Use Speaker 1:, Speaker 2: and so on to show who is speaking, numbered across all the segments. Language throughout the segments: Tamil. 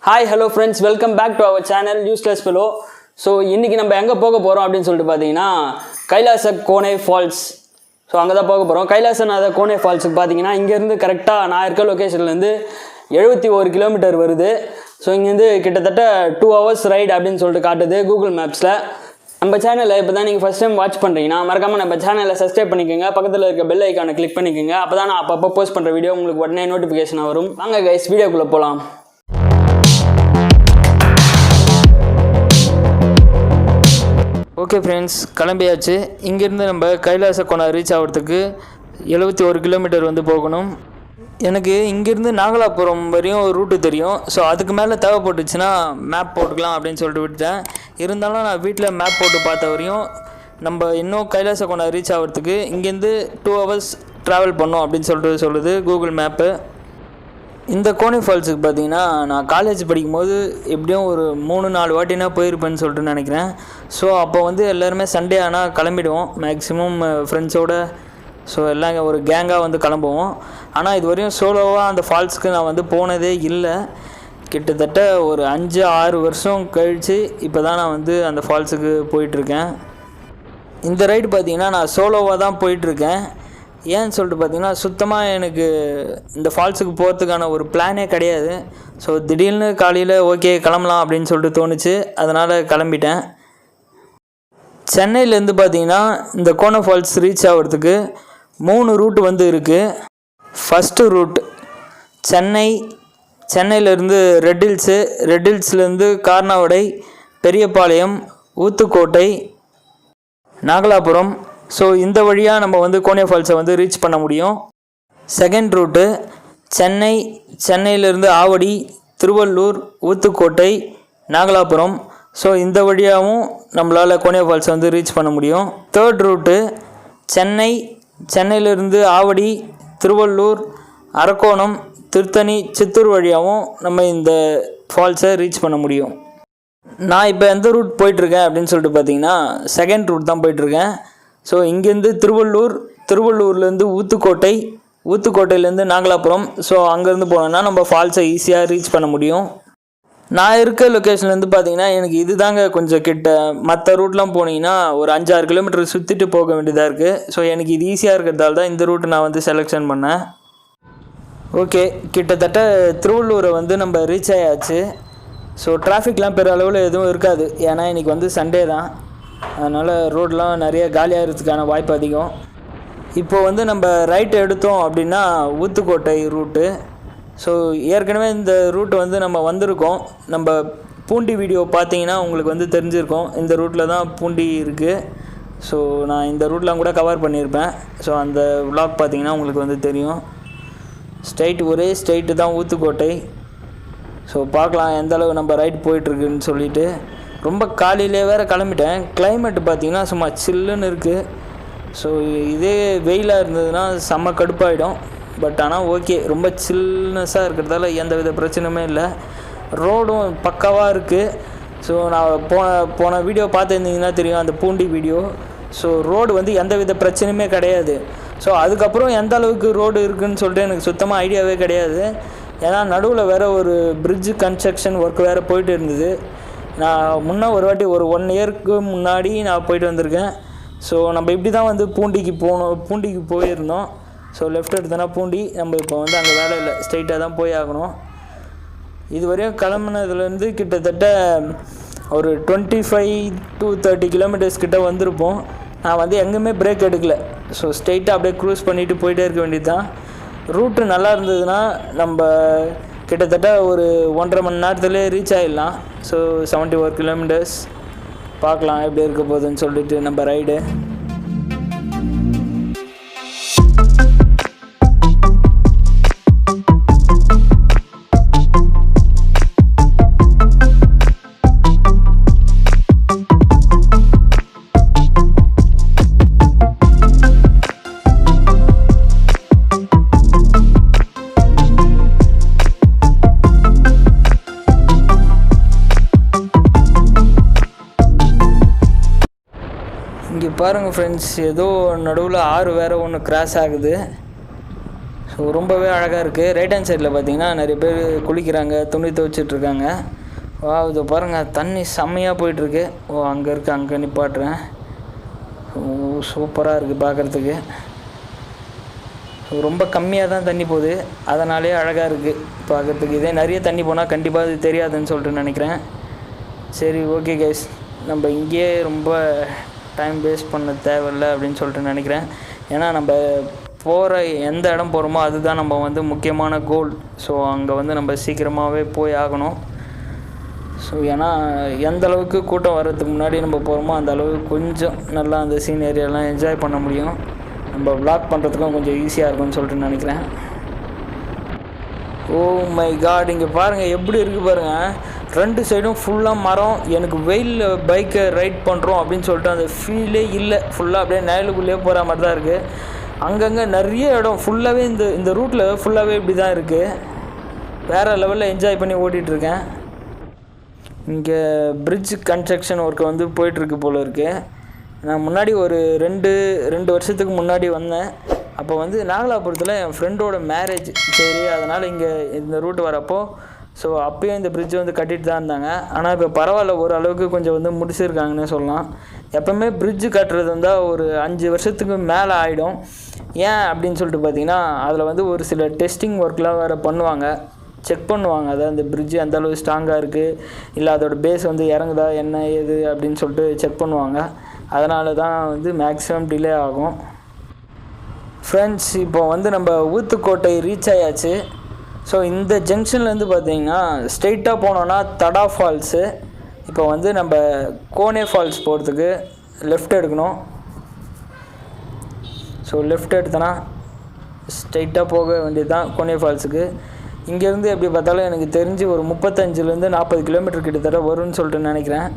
Speaker 1: Hi, hello friends, welcome back to our channel uselessfellow. So இன்னைக்கு நம்ம எங்க போக போறோம் அப்படினு சொல்லிட்டு பாத்தீங்கன்னா கைலாசகோனை ஃபால்ஸ். சோ அங்க தான் போக போறோம். கைலாசகோனை ஃபால்ஸ்க்கு பாத்தீங்கன்னா இங்க இருந்து கரெக்ட்டா நான் இருக்க லொகேஷன்ல இருந்து 71 கிலோமீட்டர் வருது. சோ இங்க இருந்து கிட்டத்தட்ட 2 hours ரைட் அப்படினு சொல்லிட்டு காட்டுது Google Mapsல. நம்ம சேனலை இப்பதான் நீங்க ஃபர்ஸ்ட் டைம் வாட்ச் பண்றீங்கன்னா மறக்காம நம்ம சேனலை சப்ஸ்கிரைப் பண்ணிக்கங்க. பக்கத்துல இருக்க பெல் ஐகானை கிளிக் பண்ணிக்கங்க. அப்பதான் நான் அப்பப்போ போஸ்ட் பண்ற வீடியோ உங்களுக்கு உடனே நோட்டிஃபிகேஷன் வரும். வாங்க गाइस வீடியோக்குள்ள போலாம். ஓகே ஃப்ரெண்ட்ஸ், கிளம்பியாச்சு. இங்கேருந்து நம்ம கைலாசகோனா ரீச் ஆகிறதுக்கு 71 கிலோமீட்டர் வந்து போகணும். எனக்கு இங்கேருந்து நாகலாபுரம் வரையும் ரூட்டு தெரியும். ஸோ அதுக்கு மேலே தேவைப்பட்டுச்சுன்னா மேப் போட்டுக்கலாம் அப்படின்னு சொல்லிட்டு விட்டுட்டேன். இருந்தாலும் நான் வீட்டில் மேப் போட்டு பார்த்த வரையும் நம்ம இன்னும் கைலாசகோனா ரீச் ஆகிறதுக்கு இங்கேருந்து 2 hours ட்ராவல் பண்ணோம் அப்படின்னு சொல்லிட்டு சொல்லுது கூகுள் மேப்பு. இந்த கோனை ஃபால்ஸுக்கு பார்த்தீங்கன்னா நான் காலேஜ் படிக்கும்போது எப்படியும் ஒரு 3-4 வாட்டினா போயிருப்பேன்னு சொல்லிட்டு நினைக்கிறேன். ஸோ அப்போ வந்து எல்லாருமே சண்டே ஆனால் கிளம்பிடுவோம் மேக்ஸிமம் ஃப்ரெண்ட்ஸோடு. ஸோ எல்லாம் ஒரு கேங்காக வந்து கிளம்புவோம். ஆனால் இது வரையும் சோலோவாக அந்த ஃபால்ஸுக்கு நான் வந்து போனதே இல்லை. கிட்டத்தட்ட ஒரு 5-6 வருஷம் கழித்து இப்போ தான் நான் வந்து அந்த ஃபால்ஸுக்கு போயிட்டுருக்கேன். இந்த ரைடு பார்த்திங்கன்னா நான் சோலோவாக தான் போயிட்டுருக்கேன். ஏன்னு சொல்லிட்டு பார்த்தீங்கன்னா சுத்தமாக எனக்கு இந்த ஃபால்ஸுக்கு போகிறதுக்கான ஒரு பிளானே கிடையாது. ஸோ திடீர்னு காலையில் ஓகே கிளம்பலாம் அப்படின்னு சொல்லிட்டு தோணுச்சு, அதனால் கிளம்பிட்டேன். சென்னையிலேருந்து பார்த்தீங்கன்னா இந்த கோனை ஃபால்ஸ் ரீச் ஆகிறதுக்கு 3 ரூட் வந்து இருக்குது. ஃபஸ்ட்டு ரூட் சென்னையிலேருந்து ரெட் ஹில்ஸ்லேருந்து கார்னாவடை, பெரியபாளையம், ஊத்துக்கோட்டை, நாகலாபுரம். ஸோ இந்த வழியாக நம்ம வந்து கோனை ஃபால்ஸை வந்து ரீச் பண்ண முடியும். செகண்ட் ரூட்டு சென்னையிலேருந்து ஆவடி, திருவள்ளூர், ஊத்துக்கோட்டை, நாகலாபுரம். ஸோ இந்த வழியாகவும் நம்மளால் கோனை ஃபால்ஸை வந்து ரீச் பண்ண முடியும். தேர்ட் ரூட்டு சென்னையிலேருந்து ஆவடி, திருவள்ளூர், அரக்கோணம், திருத்தணி, சித்தூர் வழியாகவும் நம்ம இந்த ஃபால்ஸை ரீச் பண்ண முடியும். நான் இப்போ எந்த ரூட் போயிட்டுருக்கேன் அப்படின்னு சொல்லிட்டு பார்த்தீங்கன்னா செகண்ட் ரூட் தான் போயிட்டுருக்கேன். ஸோ இங்கேருந்து திருவள்ளூர்லேருந்து ஊத்துக்கோட்டையிலேருந்து நாகலாபுரம். ஸோ அங்கேருந்து போனோன்னா நம்ம ஃபால்ஸை ஈஸியாக ரீச் பண்ண முடியும். நான் இருக்க லொக்கேஷன்லேருந்து பார்த்தீங்கன்னா எனக்கு இது தாங்க கொஞ்சம் கிட்ட. மற்ற ரூட்லாம் போனீங்கன்னா ஒரு 5-6 கிலோமீட்டர் சுற்றிட்டு போக வேண்டியதாக இருக்குது. ஸோ எனக்கு இது ஈஸியாக இருக்கிறதால தான் இந்த ரூட்டு நான் வந்து செலெக்ஷன் பண்ணேன். ஓகே, கிட்டத்தட்ட திருவள்ளூரை வந்து நம்ம ரீச் ஆயாச்சு. ஸோ டிராஃபிக்லாம் பெரிய அளவில் எதுவும் இருக்காது, ஏன்னா இன்றைக்கி வந்து சண்டே தான். அதனால் ரோடெலாம் நிறைய காலியாகிறதுக்கான வாய்ப்பு அதிகம். இப்போ வந்து நம்ம ரைட் எடுத்தோம் அப்படின்னா ஊத்துக்கோட்டை ரூட்டு. ஸோ ஏற்கனவே இந்த ரூட்டு வந்து நம்ம வந்திருக்கோம். நம்ம பூண்டி வீடியோ பார்த்தீங்கன்னா உங்களுக்கு வந்து தெரிஞ்சிருக்கோம். இந்த ரூட்டில் தான் பூண்டி இருக்குது. ஸோ நான் இந்த ரூட்லாம் கூட கவர் பண்ணியிருப்பேன். ஸோ அந்த விலாக் பார்த்தீங்கன்னா உங்களுக்கு வந்து தெரியும். ஒரே ஸ்ட்ரைட்டு தான் ஊத்துக்கோட்டை. ஸோ பார்க்கலாம் எந்தளவு நம்ம ரைட் போயிட்டுருக்குன்னு சொல்லிவிட்டு. ரொம்ப காலையிலே வேறு கிளம்பிட்டேன். கிளைமேட்டு பார்த்திங்கன்னா சும்மா சில்லுன்னு இருக்குது. ஸோ இதே வெயிலாக இருந்ததுன்னா செம்ம கடுப்பாயிடும். பட் ஆனால் ஓகே, ரொம்ப சில்னஸாக இருக்கிறதால எந்த வித பிரச்சனையுமே இல்லை. ரோடும் பக்காவாக இருக்குது. ஸோ நான் போன வீடியோ பார்த்துருந்தீங்கன்னா தெரியும், அந்த பூண்டி வீடியோ. ஸோ ரோடு வந்து எந்த வித பிரச்சனையுமே கிடையாது. ஸோ அதுக்கப்புறம் எந்த அளவுக்கு ரோடு இருக்குதுன்னு சொல்லிட்டு எனக்கு சுத்தமாக ஐடியாவே கிடையாது. ஏன்னா நடுவில் வேறு ஒரு பிரிட்ஜு கன்ஸ்ட்ரக்ஷன் ஒர்க் வேறு போயிட்டு இருந்தது. நான் ஒரு வாட்டி ஒரு 1 இயருக்கு முன்னாடி நான் போயிட்டு வந்திருக்கேன். ஸோ நம்ம இப்படி தான் வந்து பூண்டிக்கு போயிருந்தோம். ஸோ லெஃப்ட் எடுத்தோன்னா பூண்டி. நம்ம இப்போ வந்து அங்கே வேலை இல்லை, ஸ்ட்ரைட்டாக தான் போய் ஆகணும். இதுவரையும் கிளம்புனதுலேருந்து கிட்டத்தட்ட ஒரு 25-30 கிலோமீட்டர்ஸ் கிட்ட வந்திருப்போம். நான் வந்து எங்கேயுமே பிரேக் எடுக்கலை. ஸோ ஸ்ட்ரைட்டாக அப்படியே க்ரூஸ் பண்ணிவிட்டு போயிட்டே இருக்க வேண்டியது தான். ரூட்டு நல்லா இருந்ததுன்னா நம்ம கிட்டத்தட்ட ஒரு 1.5 மணி நேரத்துலேயே ரீச் ஆகிடலாம். ஸோ 71 கிலோமீட்டர்ஸ் பார்க்கலாம் எப்படி இருக்க போகுதுன்னு சொல்லிட்டு நம்ம ரைடு. இங்கே பாருங்கள் ஃப்ரெண்ட்ஸ், ஏதோ நடுவில் ஆறு வேறு ஒன்று கிராஸ் ஆகுது. ஸோ ரொம்பவே அழகாக இருக்குது. ரைட் ஹேண்ட் சைடில் பார்த்தீங்கன்னா நிறைய பேர் குளிக்கிறாங்க, துணி துவைச்சிட்ருக்காங்க. இதை பாருங்கள், தண்ணி செம்மையாக போயிட்டுருக்கு. அங்கே இருக்குது, அங்கே நிப்பாட்டுறேன். சூப்பராக இருக்குது பார்க்குறதுக்கு. ரொம்ப கம்மியாக தான் தண்ணி போகுது, அதனாலே அழகாக இருக்குது பார்க்குறதுக்கு. இதே நிறைய தண்ணி போனால் கண்டிப்பாக அது தெரியாதுன்னு சொல்லிட்டு நினைக்கிறேன். சரி, ஓகே கைஸ், நம்ம இங்கேயே ரொம்ப டைம் வேஸ்ட் பண்ண தேவையில்லை அப்படின்னு சொல்லிட்டு நினைக்கிறேன். ஏன்னா நம்ம போகிற எந்த இடம் போகிறோமோ அதுதான் நம்ம வந்து முக்கியமான கோல். ஸோ அங்கே வந்து நம்ம சீக்கிரமாகவே போய் ஆகணும். ஸோ ஏன்னா எந்த அளவுக்கு கூட்டம் வர்றதுக்கு முன்னாடி நம்ம போகிறோமோ அந்த அளவுக்கு கொஞ்சம் நல்லா அந்த சீனரியெல்லாம் என்ஜாய் பண்ண முடியும். நம்ம விளாக் பண்ணுறதுக்கும் கொஞ்சம் ஈஸியாக இருக்கும்னு சொல்லிட்டு நினைக்கிறேன். ஓ மை காட், இங்கே பாருங்கள் எப்படி இருக்குது பாருங்கள். 2 சைடும் ஃபுல்லாக மரம். எனக்கு வெயிலில் பைக்கை ரைட் பண்ணுறோம் அப்படின்னு சொல்லிட்டு அந்த ஃபீலே இல்லை. ஃபுல்லாக அப்படியே நிழலுக்குள்ளேயே போகிற மாதிரி தான் இருக்குது. அங்கங்கே நிறைய இடம் ஃபுல்லாகவே இந்த ரூட்டில் ஃபுல்லாகவே இப்படி தான் இருக்குது. வேறு லெவலில் என்ஜாய் பண்ணி ஓட்டிகிட்ருக்கேன். இங்கே பிரிட்ஜ் கன்ஸ்ட்ரக்ஷன் ஒர்க்கு வந்து போயிட்டுருக்கு போல் இருக்குது. நான் முன்னாடி ஒரு ரெண்டு வருஷத்துக்கு முன்னாடி வந்தேன். அப்போ வந்து நாகலாபுரத்தில் என் ஃப்ரெண்டோட மேரேஜ். சரி, அதனால் இங்கே இந்த ரூட் வரப்போ ஸோ அப்போயும் இந்த பிரிட்ஜ் வந்து கட்டிட்டு தான் இருந்தாங்க. ஆனால் இப்போ பரவாயில்ல, ஓரளவுக்கு கொஞ்சம் வந்து முடிச்சிருக்காங்கன்னு சொல்லலாம். எப்போவுமே பிரிட்ஜு கட்டுறது வந்தால் ஒரு 5 வருஷத்துக்கு மேலே ஆகிடும். ஏன் அப்படின்னு சொல்லிட்டு பார்த்தீங்கன்னா அதில் வந்து ஒரு சில டெஸ்டிங் ஒர்க்லாம் வேறு பண்ணுவாங்க, செக் பண்ணுவாங்க. அதாவது அந்த பிரிட்ஜு அந்த அளவு ஸ்ட்ராங்காக இருக்குது, இல்லை அதோட பேஸ் வந்து இறங்குதா என்ன ஏது அப்படின்னு சொல்லிட்டு செக் பண்ணுவாங்க. அதனால தான் வந்து மேக்ஸிமம் டிலே ஆகும். ஃப்ரெண்ட்ஸ், இப்போ வந்து நம்ம ஊத்துக்கோட்டை ரீச் ஆயாச்சு. ஸோ இந்த ஜங்ஷன்லேருந்து பார்த்தீங்கன்னா ஸ்ட்ரெயிட்டாக போனோன்னா தடா ஃபால்ஸு. இப்போ வந்து நம்ம கோனே ஃபால்ஸ் போகிறதுக்கு லெஃப்ட் எடுக்கணும். ஸோ லெஃப்ட் எடுத்தோன்னா ஸ்ட்ரெயிட்டாக போக வேண்டியது தான் கோனே ஃபால்ஸுக்கு. இங்கேருந்து எப்படி பார்த்தாலும் எனக்கு தெரிஞ்சு ஒரு 35லேருந்து 40 கிலோமீட்டர் கிட்டத்தட்ட வரும்னு சொல்லிட்டு நினைக்கிறேன்.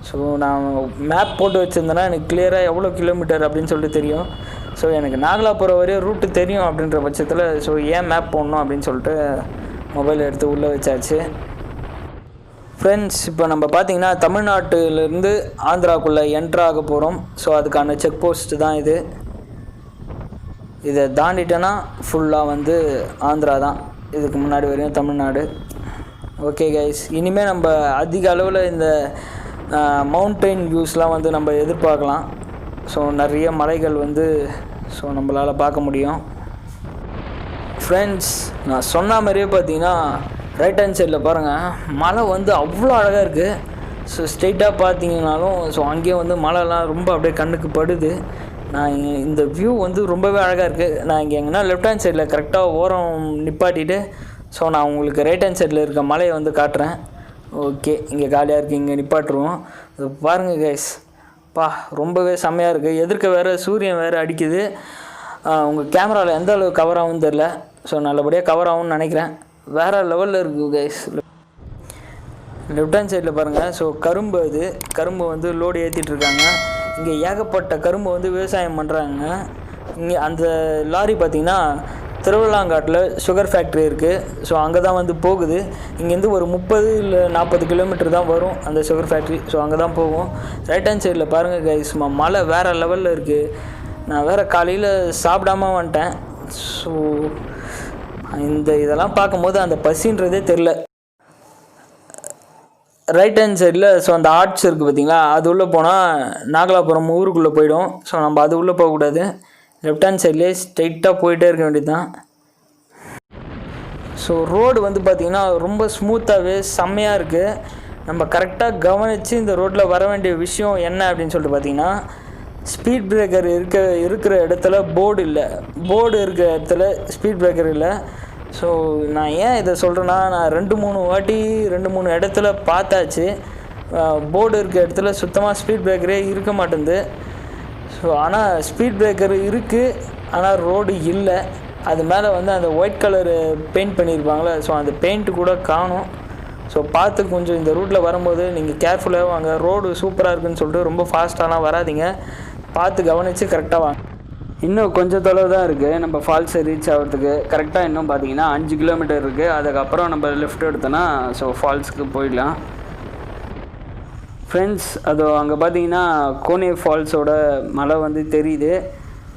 Speaker 1: ஸோ நான் மேப் போட்டு வச்சுருந்தேன்னா எனக்கு கிளியராக எவ்வளோ கிலோமீட்டர் அப்படின்னு சொல்லிட்டு தெரியும். ஸோ எனக்கு நாகலாபுரம் வரையும் ரூட்டு தெரியும் அப்படின்ற பட்சத்தில் ஸோ ஏன் மேப் போடணும் அப்படின்னு சொல்லிட்டு மொபைல் எடுத்து உள்ளே வச்சாச்சு. ஃப்ரெண்ட்ஸ், இப்போ நம்ம பார்த்திங்கன்னா தமிழ்நாட்டிலேருந்து ஆந்திராவுக்குள்ளே என்ட்ராக போகிறோம். ஸோ அதுக்கான செக் போஸ்ட்டு தான் இது. இதை தாண்டிட்டேன்னா ஃபுல்லாக வந்து ஆந்திரா தான். இதுக்கு முன்னாடி வரையும் தமிழ்நாடு. ஓகே கைஸ், இனிமேல் நம்ம அதிக அளவில் இந்த மவுண்டைன் வியூஸ்லாம் வந்து நம்ம எதிர்பார்க்கலாம். ஸோ நிறைய மலைகள் வந்து ஸோ நம்மளால் பார்க்க முடியும். ஃப்ரெண்ட்ஸ், நான் சொன்ன மாதிரியே பார்த்தீங்கன்னா ரைட் ஹேண்ட் சைடில் பாருங்கள், மலை வந்து அவ்வளோ அழகாக இருக்குது. ஸோ ஸ்ட்ரெயிட்டாக பார்த்தீங்கன்னாலும் ஸோ அங்கேயே வந்து மலைலாம் ரொம்ப அப்படியே கண்ணுக்கு படுது. நான் இந்த வியூ வந்து ரொம்பவே அழகாக இருக்குது. நான் இங்கே எங்கன்னா லெஃப்ட் ஹேண்ட் சைடில் கரெக்டாக ஓரம் நிப்பாட்டிட்டு ஸோ நான் உங்களுக்கு ரைட் ஹேண்ட் சைடில் இருக்க மலையை வந்து காட்டுறேன். ஓகே, இங்கே காலியாக இருக்குது, இங்கே நிப்பாட்டுருவோம். இது பாருங்கள் கைஸ், ரொம்பவே செம்மையாக இருக்குது. எதிர்க்க வேறு சூரியன் வேறு அடிக்குது. உங்கள் கேமராவில் எந்த அளவு கவர் ஆகும்னு தெரில. ஸோ நல்லபடியாக கவர் ஆகும்னு நினைக்கிறேன். வேறு லெவலில் இருக்குது கைஸ். லெஃப்ட் ஹேண்ட் சைடில் பாருங்கள். ஸோ கரும்பு வந்து லோடு ஏற்றிட்டுருக்காங்க. இங்கே ஏகப்பட்ட கரும்பு வந்து விவசாயம் பண்ணுறாங்க. இங்கே அந்த லாரி பார்த்திங்கன்னா திருவிழாங்காட்டில் சுகர் ஃபேக்ட்ரி இருக்குது. ஸோ அங்கே தான் வந்து போகுது. இங்கேருந்து ஒரு 30 இல்லை 40 கிலோமீட்டர் தான் வரும் அந்த சுகர் ஃபேக்ட்ரி. ஸோ அங்கே தான் போகும். ரைட் ஹேண்ட் சைடில் பாருங்கள் கைஸ், மழை வேறு லெவலில் இருக்குது. நான் வேறு காலையில் சாப்பிடாம வந்துட்டேன். ஸோ இதெல்லாம் பார்க்கும்போது அந்த பசின்றதே தெரில. ரைட் ஹேண்ட் சைடில் ஸோ அந்த ஆர்ட்ஸ் இருக்குது பார்த்திங்களா, அது உள்ளே போனால் நாகலாபுரம் ஊருக்குள்ளே போயிடும். ஸோ நம்ம அது உள்ளே போகக்கூடாது. லெஃப்ட் ஹேண்ட் சைட்லேயே ஸ்ட்ரைட்டாக போயிட்டே இருக்க வேண்டியது தான். ஸோ ரோடு வந்து பார்த்திங்கன்னா ரொம்ப ஸ்மூத்தாகவே செம்மையாக இருக்குது. நம்ம கரெக்டாக கவனித்து இந்த ரோட்டில் வர வேண்டிய விஷயம் என்ன அப்படின்னு சொல்லிட்டு பார்த்திங்கன்னா, ஸ்பீட் பிரேக்கர் இருக்கிற இடத்துல போர்டு இல்லை, போர்டு இருக்கிற இடத்துல ஸ்பீட் பிரேக்கர் இல்லை. ஸோ நான் ஏன் இதை சொல்கிறேன்னா, நான் 2-3 இடத்துல பார்த்தாச்சு. போர்டு இருக்கிற இடத்துல சுத்தமாக ஸ்பீட் பிரேக்கரே இருக்க மாட்டேங்குது. ஸோ ஆனால் ஸ்பீட் பிரேக்கர் இருக்குது, ஆனால் ரோடு இல்லை. அது மேலே வந்து அந்த ஒயிட் கலரு பெயிண்ட் பண்ணியிருப்பாங்களே, ஸோ அந்த பெயிண்ட்டு கூட காணும். ஸோ பார்த்து கொஞ்சம் இந்த ரூட்டில் வரும்போது நீங்கள் கேர்ஃபுல்லாக வாங்க. ரோடு சூப்பராக இருக்குதுன்னு சொல்லிட்டு ரொம்ப ஃபாஸ்ட்டாலாம் வராதிங்க, பார்த்து கவனித்து கரெக்டாக வாங்க. இன்னும் கொஞ்சம் தொலைவு தான் இருக்குது நம்ம ஃபால்ஸை ரீச் ஆகிறதுக்கு. கரெக்டாக இன்னும் பார்த்தீங்கன்னா 5 கிலோமீட்டர் இருக்குது. அதுக்கப்புறம் நம்ம லெஃப்ட் எடுத்தோன்னா ஸோ ஃபால்ஸுக்கு போயிடலாம். ஃப்ரெண்ட்ஸ், அது அங்கே பார்த்தீங்கன்னா கோனே ஃபால்ஸோட மலை வந்து தெரியுது.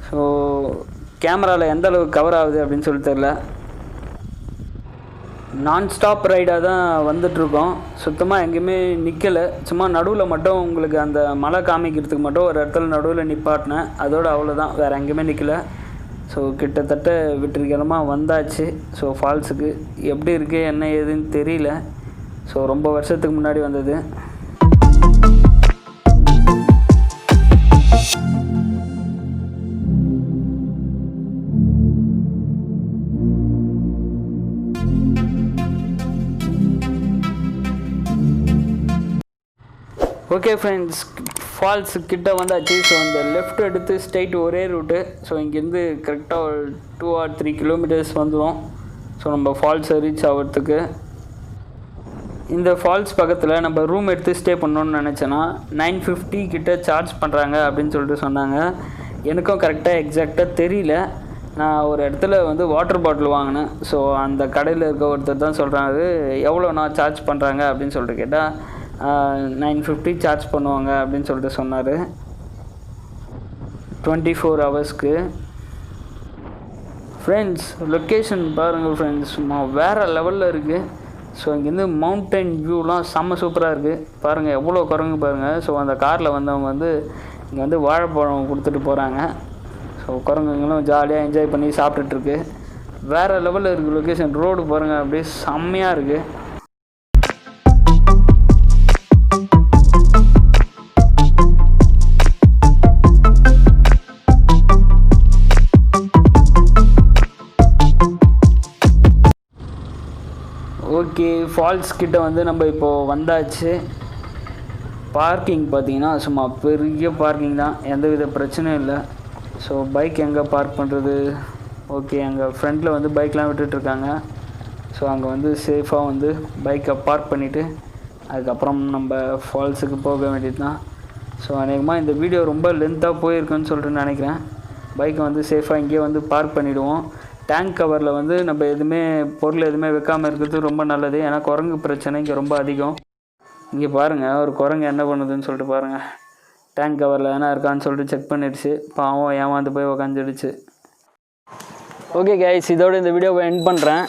Speaker 1: ஸோ கேமராவில் எந்த அளவுக்கு கவர் ஆகுது அப்படின்னு சொல்லி தெரில. நான்-ஸ்டாப் ரைடாக தான் வந்துட்ருக்கோம். சுத்தமாக எங்கேயுமே நிற்கலை. சும்மா நடுவில் மட்டும் உங்களுக்கு அந்த மலை காமிக்கிறதுக்கு மட்டும் ஒரு இடத்துல நடுவில் நிப்பாட்டினேன். அதோடு அவ்வளோதான், வேறு எங்கேயுமே நிற்கலை. ஸோ கிட்டத்தட்ட வெற்றிகரமாக வந்தாச்சு. ஸோ ஃபால்ஸுக்கு எப்படி இருக்குது என்ன ஏதுன்னு தெரியல. ஸோ ரொம்ப வருஷத்துக்கு முன்னாடி வந்தது. ஓகே ஃப்ரெண்ட்ஸ், ஃபால்ஸ் கிட்ட வந்தாச்சு. ஸோ அந்த லெஃப்ட் எடுத்து ஸ்ட்ரைட் ஒரே ரூட்டு. ஸோ இங்கேருந்து கரெக்டாக ஒரு 2 or 3 kilometers வந்துடும். ஸோ நம்ம ஃபால்ஸை ரீச் ஆகிறதுக்கு. இந்த ஃபால்ஸ் பக்கத்தில் நம்ம ரூம் எடுத்து ஸ்டே பண்ணணுன்னு நினச்சேன்னா 950 கிட்ட சார்ஜ் பண்ணுறாங்க அப்படின்னு சொல்லிட்டு சொன்னாங்க. எனக்கும் கரெக்டாக எக்ஸாக்டாக தெரியல. நான் ஒரு இடத்துல வந்து வாட்டர் பாட்டில் வாங்கினேன். ஸோ அந்த கடையில் இருக்க ஒருத்தர் தான் சொல்கிறாங்க எவ்வளோ நான் சார்ஜ் பண்ணுறாங்க அப்படின்னு சொல்லிட்டு கேட்டால் 950 சார்ஜ் பண்ணுவாங்க அப்படின்னு சொல்லிட்டு சொன்னார் 24 hours. ஃப்ரெண்ட்ஸ், லொக்கேஷன் பாருங்கள் ஃப்ரெண்ட்ஸ், சும்மா வேறு லெவலில் இருக்குது. ஸோ இங்கேருந்து மவுண்டைன் வியூலாம் செம்ம சூப்பராக இருக்குது. பாருங்கள் எவ்வளோ குரங்கு பாருங்கள். ஸோ அந்த காரில் வந்தவங்க வந்து இங்கே வந்து வாழைப்பழம் கொடுத்துட்டு போகிறாங்க. ஸோ குரங்குங்களும் ஜாலியாக என்ஜாய் பண்ணி சாப்பிட்டுட்ருக்கு. வேறு லெவலில் இருக்குது லொக்கேஷன். ரோடு பாருங்கள் அப்படியே செம்மையாக இருக்குது. ஓகே, ஃபால்ஸ் கிட்ட வந்து நம்ம இப்போது வந்தாச்சு. பார்க்கிங் பார்த்திங்கன்னா சும்மா பெரிய பார்க்கிங் தான், எந்தவித பிரச்சனையும் இல்லை. ஸோ பைக் எங்கே பார்க் பண்ணுறது? ஓகே, அங்கே ஃப்ரண்ட்டில் வந்து பைக்லாம் விட்டுட்ருக்காங்க. ஸோ அங்கே வந்து சேஃபாக வந்து பைக்கை பார்க் பண்ணிவிட்டு அதுக்கப்புறம் நம்ம ஃபால்ஸுக்கு போக வேண்டியது தான். ஸோ அநேகமாக இந்த வீடியோ ரொம்ப லென்த்தாக போயிருக்குன்னு சொல்லிட்டு நினைக்கிறேன். பைக்கை வந்து சேஃபாக இங்கேயே வந்து பார்க் பண்ணிவிடுவோம். டேங்க் கவரில் வந்து நம்ம எதுவுமே பொருள் எதுவுமே வைக்காமல் இருக்கிறது ரொம்ப நல்லது. ஏன்னா குரங்கு பிரச்சனை இங்கே ரொம்ப அதிகம். இங்கே பாருங்கள், ஒரு குரங்கு என்ன பண்ணுதுன்னு சொல்லிட்டு பாருங்கள். டேங்க் கவரில் என்ன இருக்கான்னு சொல்லிட்டு செக் பண்ணிடுச்சு. பாவம் ஏமாந்து போய் உக்காந்துடுச்சு. ஓகே கைஸ், இதோடு இந்த வீடியோவை எண்ட் பண்ணுறேன்.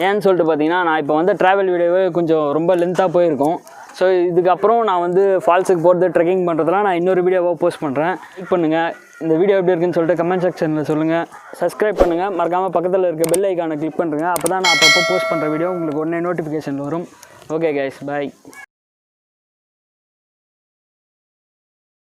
Speaker 1: ஏன்னு சொல்லிட்டு பார்த்தீங்கன்னா, நான் இப்போ வந்து ட்ராவல் வீடியோவே கொஞ்சம் ரொம்ப லென்த்தாக போயிருக்கோம். ஸோ இதுக்கப்புறம் நான் வந்து ஃபால்ஸுக்கு போகிறது ட்ரெக்கிங் பண்ணுறதுலாம் நான் இன்னொரு வீடியோவாக போஸ்ட் பண்ணுறேன். லைக் பண்ணுங்கள். இந்த வீடியோ எப்படி இருக்குன்னு சொல்லிட்டு கமெண்ட் செக்ஷனில் சொல்லுங்கள். சப்ஸ்கிரைப் பண்ணுங்கள். மறக்காமல் பக்கத்தில் இருக்க பெல் ஐக்கானை கிளிக் பண்ணுறேங்க. அப்போ தான் நான் அப்பப்போ போஸ்ட் பண்ணுற வீடியோ உங்களுக்கு உடனே நோட்டிஃபிகேஷன் வரும். ஓகே கைஸ், பாய்.